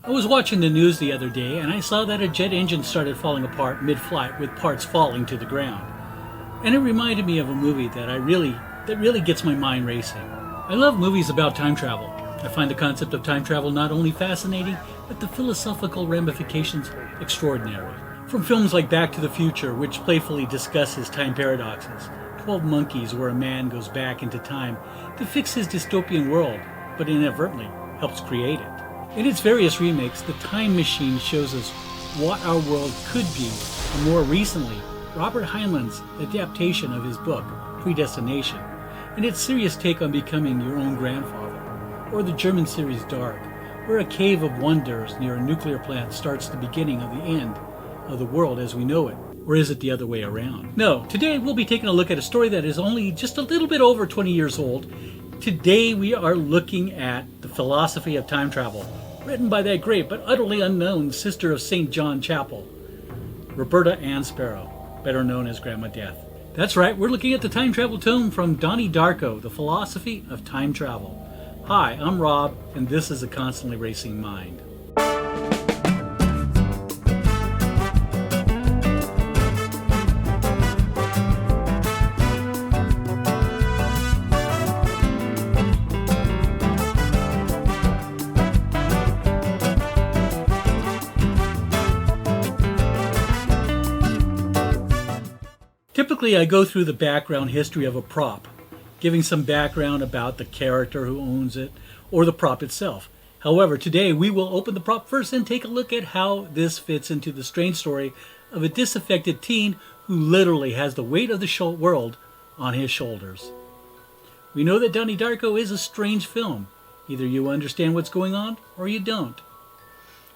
I was watching the news the other day and I saw that a jet engine started falling apart mid-flight with parts falling to the ground. And it reminded me of a movie that really gets my mind racing. I love movies about time travel. I find the concept of time travel not only fascinating, but the philosophical ramifications extraordinary. From films like Back to the Future, which playfully discusses time paradoxes, 12 Monkeys, where a man goes back into time to fix his dystopian world, but inadvertently helps create it. In its various remakes, The Time Machine shows us what our world could be, and more recently, Robert Heinlein's adaptation of his book, Predestination, and its serious take on becoming your own grandfather, or the German series Dark, where a cave of wonders near a nuclear plant starts the beginning of the end of the world as we know it. Or is it the other way around? No, today we'll be taking a look at a story that is only just a little bit over 20 years old. Today we are looking at The Philosophy of Time Travel, written by that great but utterly unknown sister of St. John Chapel, Roberta Ann Sparrow, better known as Grandma Death. That's right, we're looking at the time travel tome from Donnie Darko, The Philosophy of Time Travel. Hi, I'm Rob, and this is A Constantly Racing Mind. Typically, I go through the background history of a prop, giving some background about the character who owns it, or the prop itself. However, today we will open the prop first and take a look at how this fits into the strange story of a disaffected teen who literally has the weight of the world on his shoulders. We know that Donnie Darko is a strange film. Either you understand what's going on, or you don't.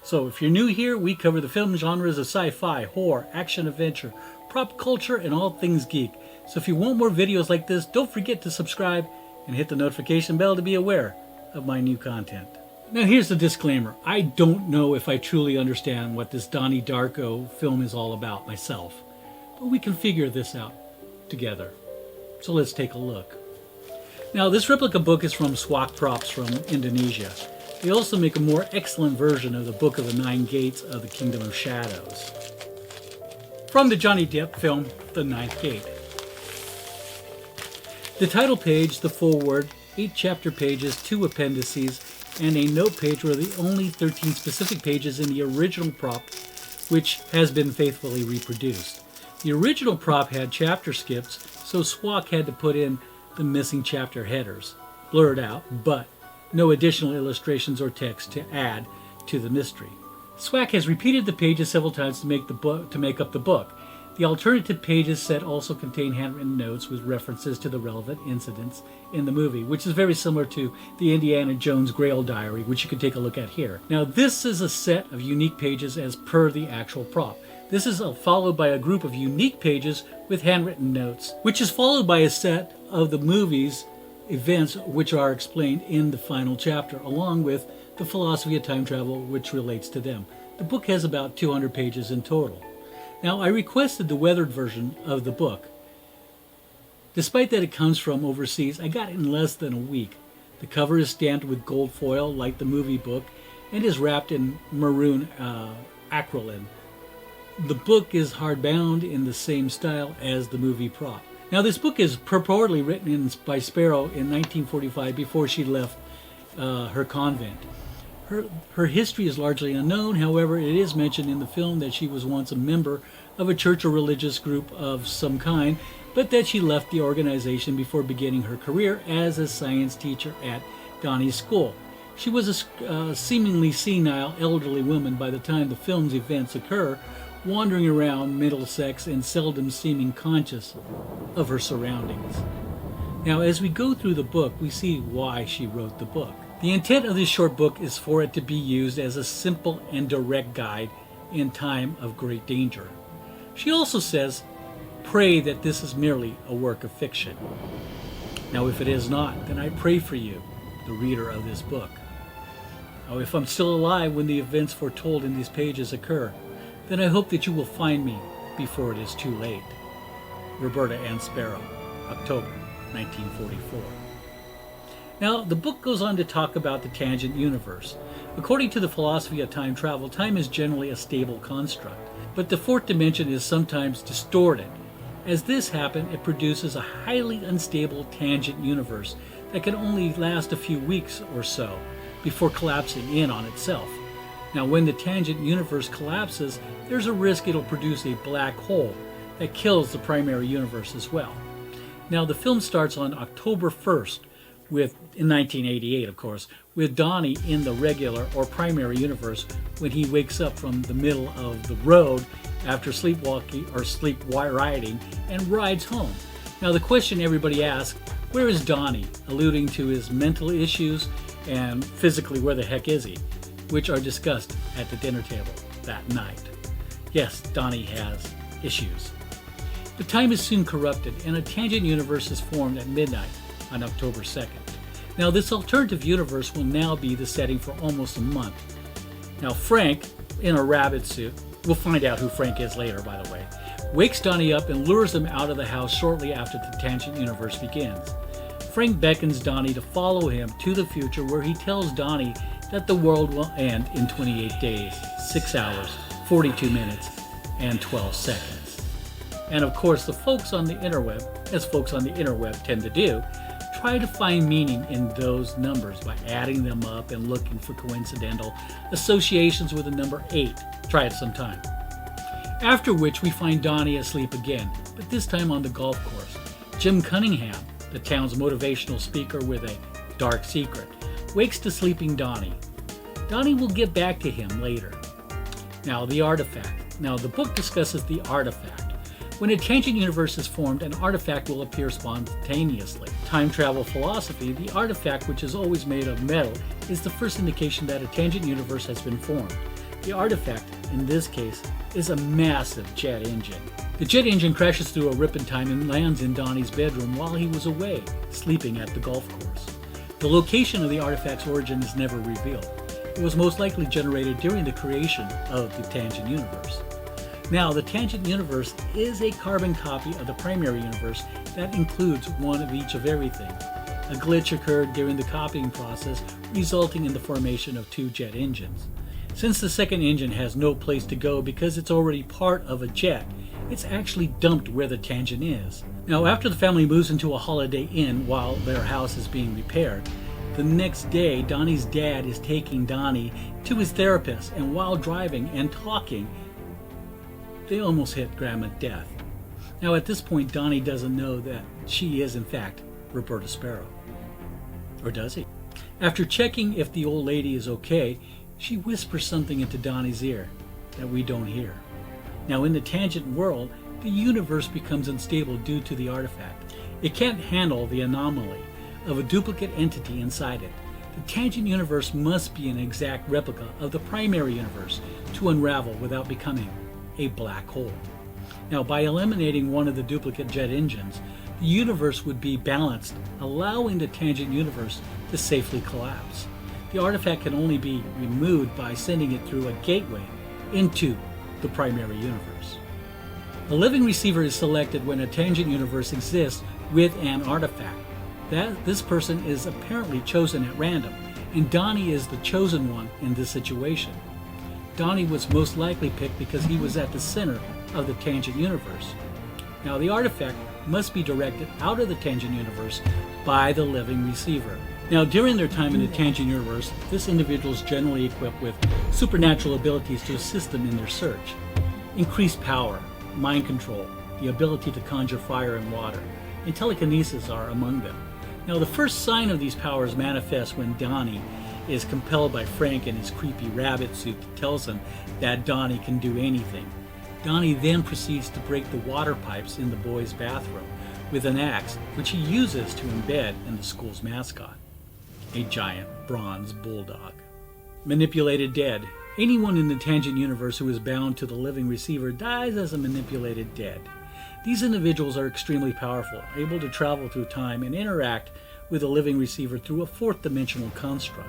So if you're new here, we cover the film genres of sci-fi, horror, action-adventure, prop culture, and all things geek. So if you want more videos like this, don't forget to subscribe and hit the notification bell to be aware of my new content. Now here's the disclaimer. I don't know if I truly understand what this Donnie Darko film is all about myself, but we can figure this out together. So let's take a look. Now this replica book is from Swak Props from Indonesia. They also make a more excellent version of the Book of the Nine Gates of the Kingdom of Shadows. From the Johnny Depp film, The Ninth Gate. The title page, the foreword, 8 chapter pages, 2 appendices, and a note page were the only 13 specific pages in the original prop, which has been faithfully reproduced. The original prop had chapter skips, so Swak had to put in the missing chapter headers, blurred out, but no additional illustrations or text to add to the mystery. Swak has repeated the pages several times to make up the book. The alternative pages set also contain handwritten notes with references to the relevant incidents in the movie, which is very similar to the Indiana Jones Grail Diary, which you can take a look at here. Now, this is a set of unique pages as per the actual prop. This is followed by a group of unique pages with handwritten notes, which is followed by a set of the movie's events which are explained in the final chapter, along with the philosophy of time travel which relates to them. The book has about 200 pages in total. Now, I requested the weathered version of the book. Despite that it comes from overseas, I got it in less than a week. The cover is stamped with gold foil like the movie book and is wrapped in maroon acrylic. The book is hardbound in the same style as the movie prop. Now, this book is purportedly written by Sparrow in 1945 before she left her convent. Her history is largely unknown. However, it is mentioned in the film that she was once a member of a church or religious group of some kind, but that she left the organization before beginning her career as a science teacher at Donnie's school. She was a seemingly senile elderly woman by the time the film's events occur, wandering around Middlesex and seldom seeming conscious of her surroundings. Now, as we go through the book, we see why she wrote the book. The intent of this short book is for it to be used as a simple and direct guide in time of great danger. She also says, pray that this is merely a work of fiction. Now, if it is not, then I pray for you, the reader of this book. Now, if I'm still alive when the events foretold in these pages occur, then I hope that you will find me before it is too late. Roberta Ann Sparrow, October 1944. Now, the book goes on to talk about the tangent universe. According to the philosophy of time travel, time is generally a stable construct, but the fourth dimension is sometimes distorted. As this happens, it produces a highly unstable tangent universe that can only last a few weeks or so before collapsing in on itself. Now, when the tangent universe collapses, there's a risk it'll produce a black hole that kills the primary universe as well. Now, the film starts on October 1st, in 1988, of course, with Donnie in the regular or primary universe when he wakes up from the middle of the road after sleepwalking or sleep riding and rides home. Now, the question everybody asks, where is Donnie? Alluding to his mental issues and physically, where the heck is he? Which are discussed at the dinner table that night. Yes, Donnie has issues. But time is soon corrupted, and a tangent universe is formed at midnight on October 2nd. Now, this alternative universe will now be the setting for almost a month. Now, Frank, in a rabbit suit, we'll find out who Frank is later, by the way, wakes Donnie up and lures him out of the house shortly after the tangent universe begins. Frank beckons Donnie to follow him to the future, where he tells Donnie that the world will end in 28 days, 6 hours, 42 minutes, and 12 seconds. And of course, the folks on the interweb, as folks on the interweb tend to do, try to find meaning in those numbers by adding them up and looking for coincidental associations with the number 8. Try it sometime. After which we find Donnie asleep again, but this time on the golf course. Jim Cunningham, the town's motivational speaker with a dark secret, wakes to sleeping Donnie. Donnie will get back to him later. Now, the artifact. Now, the book discusses the artifact. When a tangent universe is formed, an artifact will appear spontaneously. Time travel philosophy, the artifact, which is always made of metal, is the first indication that a tangent universe has been formed. The artifact, in this case, is a massive jet engine. The jet engine crashes through a rip in time and lands in Donnie's bedroom while he was away, sleeping at the golf course. The location of the artifact's origin is never revealed. It was most likely generated during the creation of the tangent universe. Now, the tangent universe is a carbon copy of the primary universe that includes one of each of everything. A glitch occurred during the copying process, resulting in the formation of 2 jet engines. Since the second engine has no place to go because it's already part of a jet, it's actually dumped where the tangent is. Now, after the family moves into a Holiday Inn while their house is being repaired, the next day, Donnie's dad is taking Donnie to his therapist, and while driving and talking, they almost hit grandma death. Now, at this point, Donnie doesn't know that she is, in fact, Roberta Sparrow. Or does he? After checking if the old lady is okay, she whispers something into Donnie's ear that we don't hear. Now, in the tangent world, the universe becomes unstable due to the artifact. It can't handle the anomaly of a duplicate entity inside it. The tangent universe must be an exact replica of the primary universe to unravel without becoming a black hole. Now, by eliminating one of the duplicate jet engines, the universe would be balanced, allowing the tangent universe to safely collapse. The artifact can only be removed by sending it through a gateway into the primary universe. A living receiver is selected when a tangent universe exists with an artifact. This person is apparently chosen at random, and Donnie is the chosen one in this situation. Donnie was most likely picked because he was at the center of the tangent universe. Now, the artifact must be directed out of the tangent universe by the living receiver. Now, during their time in the tangent universe, this individual is generally equipped with supernatural abilities to assist them in their search. Increased power, mind control, the ability to conjure fire and water, and telekinesis are among them. Now, the first sign of these powers manifests when Donnie is compelled by Frank in his creepy rabbit suit that tells him that Donnie can do anything. Donnie then proceeds to break the water pipes in the boys' bathroom with an axe, which he uses to embed in the school's mascot, a giant bronze bulldog. Manipulated dead. Anyone in the tangent universe who is bound to the living receiver dies as a manipulated dead. These individuals are extremely powerful, able to travel through time and interact with the living receiver through a fourth dimensional construct.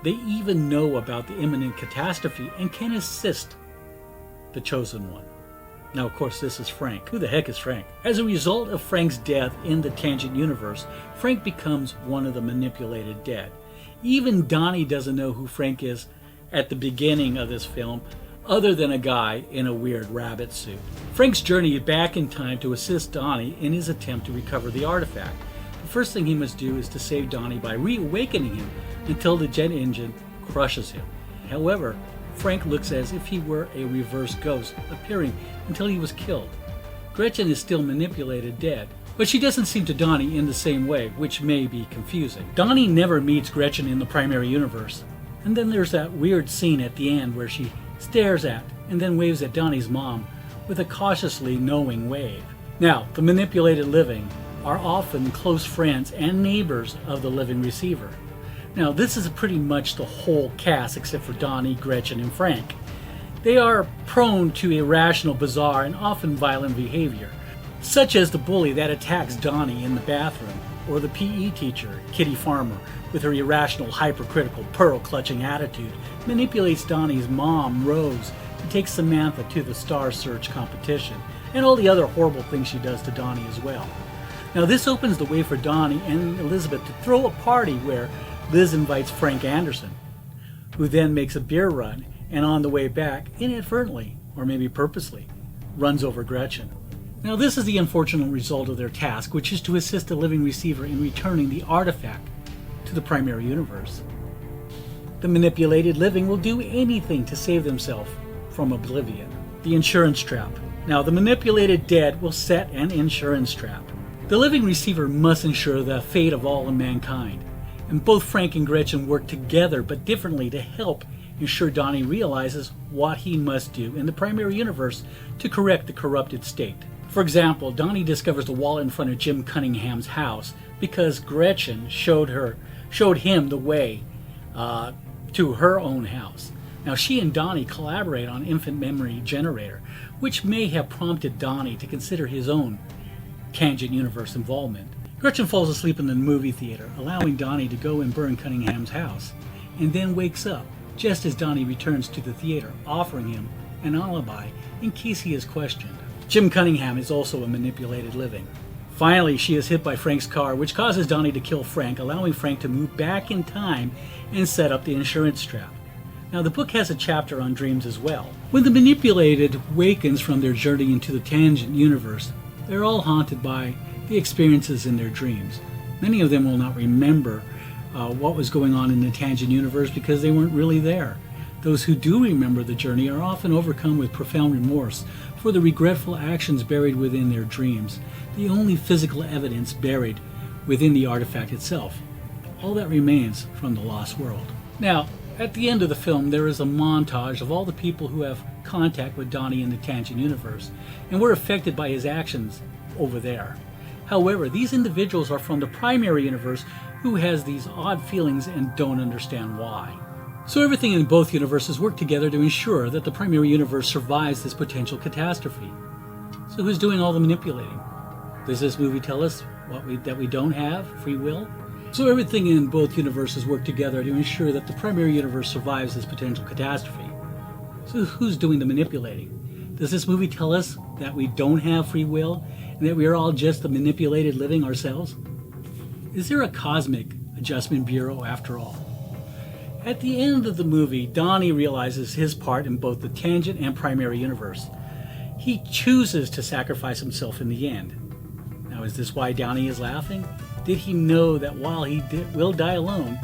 They even know about the imminent catastrophe and can assist the chosen one. Now, of course, this is Frank. Who the heck is Frank? As a result of Frank's death in the tangent universe, Frank becomes one of the manipulated dead. Even Donnie doesn't know who Frank is at the beginning of this film, other than a guy in a weird rabbit suit. Frank's journey back in time to assist Donnie in his attempt to recover the artifact. The first thing he must do is to save Donnie by reawakening him until the jet engine crushes him. However, Frank looks as if he were a reverse ghost, appearing until he was killed. Gretchen is still manipulated dead, but she doesn't seem to Donnie in the same way, which may be confusing. Donnie never meets Gretchen in the primary universe. And then there's that weird scene at the end where she stares at and then waves at Donnie's mom with a cautiously knowing wave. Now, the manipulated living are often close friends and neighbors of the living receiver. Now, this is pretty much the whole cast except for Donnie, Gretchen, and Frank. They are prone to irrational, bizarre, and often violent behavior, such as the bully that attacks Donnie in the bathroom, or the PE teacher, Kitty Farmer, with her irrational, hypercritical, pearl-clutching attitude, manipulates Donnie's mom, Rose, and takes Samantha to the Star Search competition, and all the other horrible things she does to Donnie as well. Now, this opens the way for Donnie and Elizabeth to throw a party where Liz invites Frank Anderson, who then makes a beer run, and on the way back, inadvertently, or maybe purposely, runs over Gretchen. Now, this is the unfortunate result of their task, which is to assist the living receiver in returning the artifact to the primary universe. The manipulated living will do anything to save themselves from oblivion. The insurance trap. Now, the manipulated dead will set an insurance trap. The living receiver must ensure the fate of all of mankind, and both Frank and Gretchen work together but differently to help ensure Donnie realizes what he must do in the primary universe to correct the corrupted state. For example, Donnie discovers the wall in front of Jim Cunningham's house because Gretchen showed him the way to her own house. Now, she and Donnie collaborate on infant memory generator, which may have prompted Donnie to consider his own tangent universe involvement. Gretchen falls asleep in the movie theater, allowing Donnie to go and burn Cunningham's house, and then wakes up just as Donnie returns to the theater, offering him an alibi in case he is questioned. Jim Cunningham is also a manipulated living. Finally, she is hit by Frank's car, which causes Donnie to kill Frank, allowing Frank to move back in time and set up the insurance trap. Now, the book has a chapter on dreams as well. When the manipulated wakens from their journey into the tangent universe, they're all haunted by the experiences in their dreams. Many of them will not remember what was going on in the tangent universe because they weren't really there. Those who do remember the journey are often overcome with profound remorse for the regretful actions buried within their dreams, the only physical evidence buried within the artifact itself. All that remains from the lost world. Now, at the end of the film, there is a montage of all the people who have contact with Donnie in the tangent universe and were affected by his actions over there. However, these individuals are from the primary universe who has these odd feelings and don't understand why. So everything in both universes work together to ensure that the primary universe survives this potential catastrophe. So who's doing all the manipulating? Does this movie tell us that we don't have free will? So everything in both universes work together to ensure that the primary universe survives this potential catastrophe. So who's doing the manipulating? Does this movie tell us that we don't have free will and that we are all just the manipulated living ourselves? Is there a cosmic adjustment bureau after all? At the end of the movie, Donnie realizes his part in both the tangent and primary universe. He chooses to sacrifice himself in the end. Now, is this why Donnie is laughing? Did he know that while he will die alone,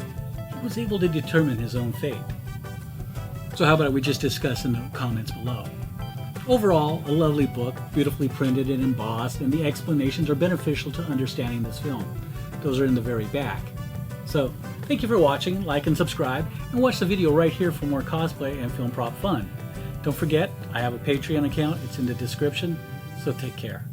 he was able to determine his own fate? So how about we just discuss in the comments below? Overall, a lovely book, beautifully printed and embossed, and the explanations are beneficial to understanding this film. Those are in the very back. So, thank you for watching, like and subscribe, and watch the video right here for more cosplay and film prop fun. Don't forget, I have a Patreon account, it's in the description, so take care.